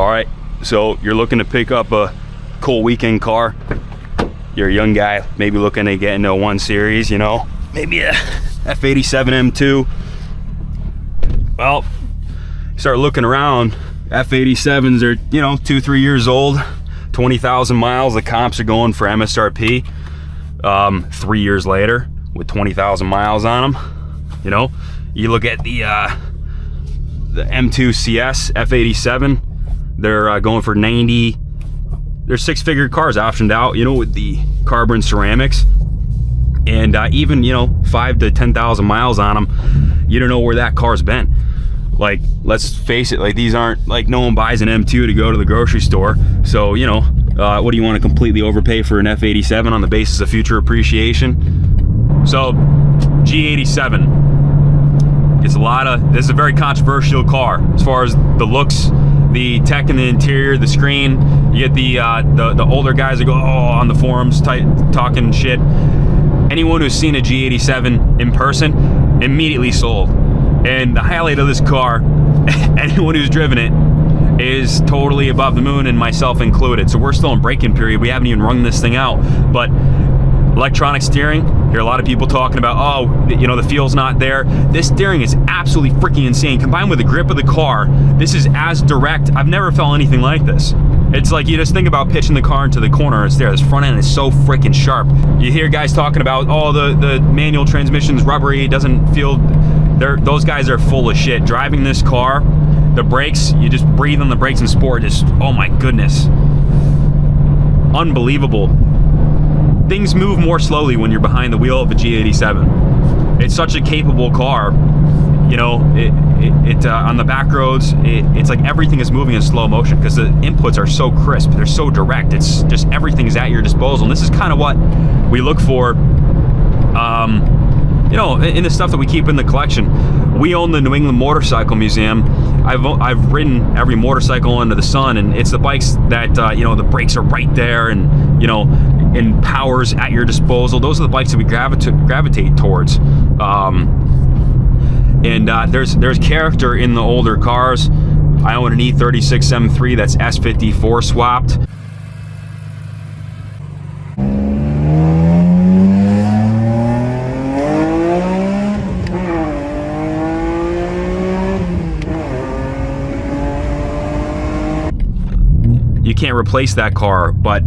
All right, so you're looking to pick up a cool weekend car. You're a young guy, maybe looking to get into a 1 Series, you know, maybe a F87 M2. Well, start looking around. F87s are, you know, 2-3 years old, 20,000 miles. The comps are going for MSRP 3 years later with 20,000 miles on them. You know, you look at the M2 CS F87, they're going for 90. They're 6-figure cars optioned out, you know, with the carbon ceramics, and even, you know, 5 to 10,000 miles on them. You don't know where that car's been. Like, let's face it, like, these aren't, like, no one buys an M2 to go to the grocery store. So, you know, what do you want to completely overpay for an F87 on the basis of future appreciation? So, G87. It's this is a very controversial car as far as the looks, the tech in the interior, the screen. You get the older guys that go, oh, on the forums talking shit. Anyone who's seen a G87 in person, immediately sold. And the highlight of this car, anyone who's driven it, is totally above the moon, and myself included. So we're still in break-in period. We haven't even rung this thing out. But electronic steering, hear a lot of people talking about, oh, you know, the feel's not there. This steering is absolutely freaking insane. Combined with the grip of the car, this is as direct. I've never felt anything like this. It's like you just think about pitching the car into the corner, it's there. This front end is so freaking sharp. You hear guys talking about, oh, the manual transmission's rubbery, it doesn't feel... Those guys are full of shit. Driving this car, the brakes, you just breathe on the brakes in sport, just, oh my goodness. Unbelievable. Things move more slowly when you're behind the wheel of a G87. It's such a capable car. You know, on the back roads, it's like everything is moving in slow motion because the inputs are so crisp, they're so direct. It's just everything is at your disposal. And this is kind of what we look for, you know, in the stuff that we keep in the collection. We own the New England Motorcycle Museum. I've ridden every motorcycle under the sun, and it's the bikes that, you know, the brakes are right there, and, you know, and power's at your disposal. Those are the bikes that we gravitate towards. There's character in the older cars. I own an E36 M3 that's S54 swapped. You can't replace that car, but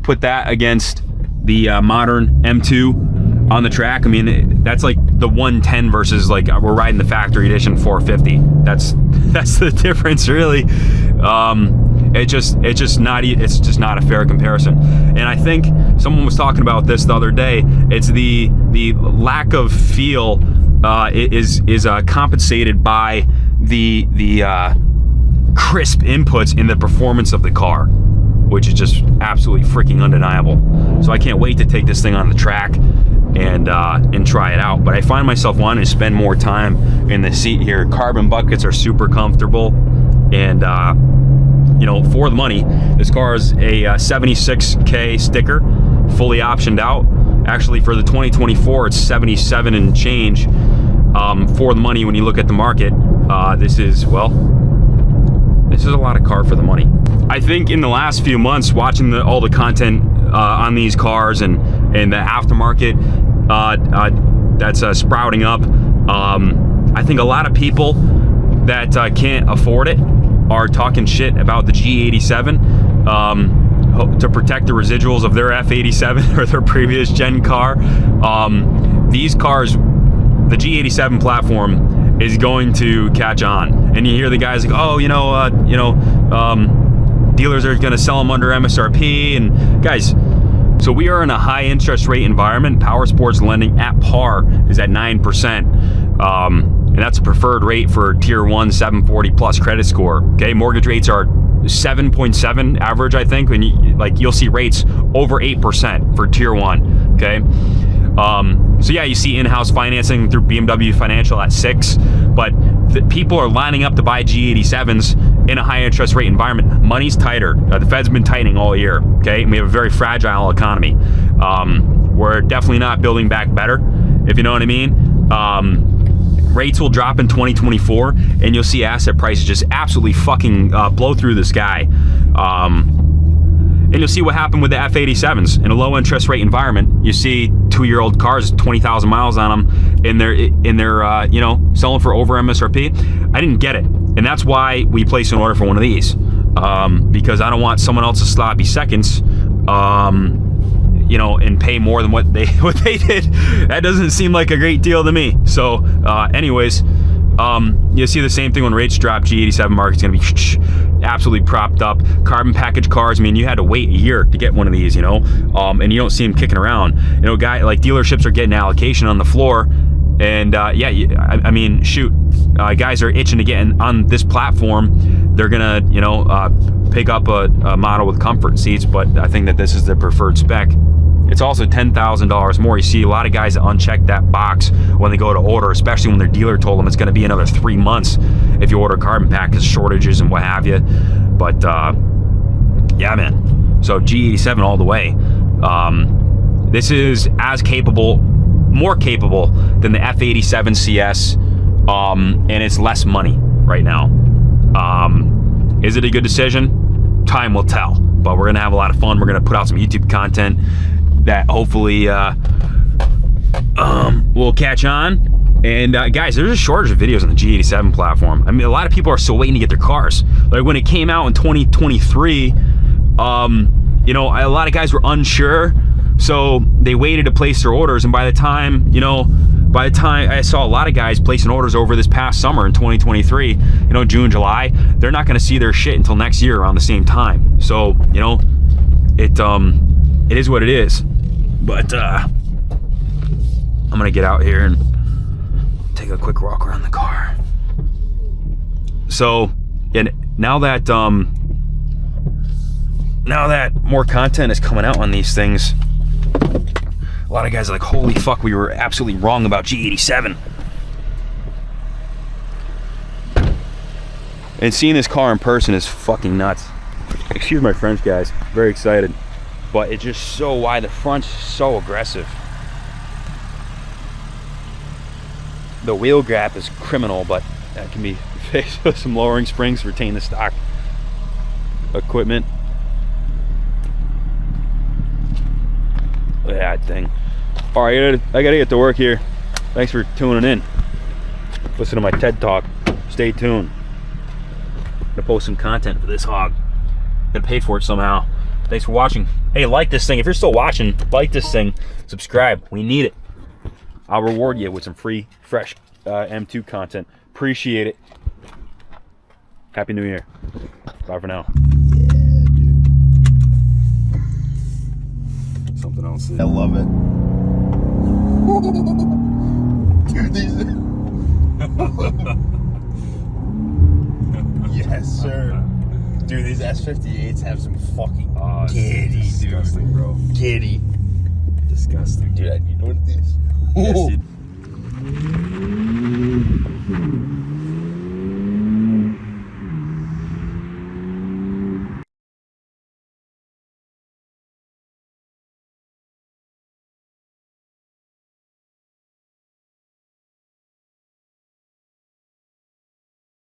put that against the modern M2 on the track. I mean, that's like the 110 versus, like, we're riding the factory edition 450. That's the difference, really. It's just not a fair comparison. And I think someone was talking about this the other day. It's the lack of feel is compensated by the crisp inputs in the performance of the car, which is just absolutely freaking undeniable. So I can't wait to take this thing on the track and try it out. But I find myself wanting to spend more time in the seat here. Carbon buckets are super comfortable, and you know, for the money, this car is a 76K sticker, fully optioned out. Actually, for the 2024, it's 77 and change. For the money, when you look at the market, this is a lot of car for the money. I think in the last few months, watching all the content on these cars and the aftermarket that's sprouting up, I think a lot of people that can't afford it are talking shit about the G87 to protect the residuals of their F87 or their previous gen car. These cars, the G87 platform, is going to catch on. And you hear the guys like, oh, dealers are going to sell them under MSRP. And guys, so we are in a high interest rate environment. Power sports lending at par is at 9%. And that's a preferred rate for tier 1 740 plus credit score. Okay, mortgage rates are 7.7 average, I think. When you'll see rates over 8% for tier 1. Okay. So yeah, you see in-house financing through BMW Financial at 6, but people are lining up to buy G87s in a high interest rate environment. Money's tighter. The Fed's been tightening all year, okay? And we have a very fragile economy. We're definitely not building back better, if you know what I mean. rates will drop in 2024, and you'll see asset prices just absolutely fucking blow through the sky. And you'll see what happened with the F87s. In a low interest rate environment, you see 2-year-old cars, 20,000 miles on them, and they're you know, selling for over MSRP. I didn't get it, and that's why we placed an order for one of these, because I don't want someone else's sloppy seconds, you know, and pay more than what they did. That doesn't seem like a great deal to me. So, anyways. You'll see the same thing when rates drop. G87 market's gonna be absolutely propped up. Carbon package cars, I mean, you had to wait a year to get one of these, you know, and you don't see them kicking around. You know, dealerships are getting allocation on the floor, and yeah, I mean, shoot, guys are itching to get on this platform. They're gonna, you know, pick up a model with comfort seats, but I think that this is the preferred spec. It's also $10,000 more. You see a lot of guys that uncheck that box when they go to order, especially when their dealer told them it's going to be another 3 months if you order carbon pack, because shortages and what have you. But yeah, man. So G87 all the way. This is as capable, more capable than the F87CS, and it's less money right now. Is it a good decision? Time will tell. But we're gonna have a lot of fun. We're gonna put out some YouTube content that hopefully will catch on. And guys, there's a shortage of videos on the G87 platform. I mean, a lot of people are still waiting to get their cars. Like when it came out in 2023, you know, a lot of guys were unsure, so they waited to place their orders. And by the time I saw a lot of guys placing orders over this past summer in 2023, you know, June, July, they're not gonna see their shit until next year around the same time. So, you know, it is what it is. But I'm gonna get out here and take a quick walk around the car. So, and now that more content is coming out on these things, a lot of guys are like, holy fuck, we were absolutely wrong about G87. And seeing this car in person is fucking nuts. Excuse my French, guys. Very excited. But it's just so wide. The front's so aggressive. The wheel gap is criminal, but that can be fixed with some lowering springs to retain the stock equipment. Look at that thing. All right, I gotta get to work here. Thanks for tuning in. Listen to my TED Talk. Stay tuned. I'm gonna post some content for this hog. Gonna pay for it somehow. Thanks for watching. Hey, like this thing. If you're still watching, like this thing. Subscribe. We need it. I'll reward you with some free, fresh M2 content. Appreciate it. Happy New Year. Bye for now. Yeah, dude. Something else. I love it. Dude, these. Yes, sir. Dude, these S58s have some fucking giddy, disgusting, dude. Bro. Giddy. Disgusting. Dude, I need one of these. Yes, dude.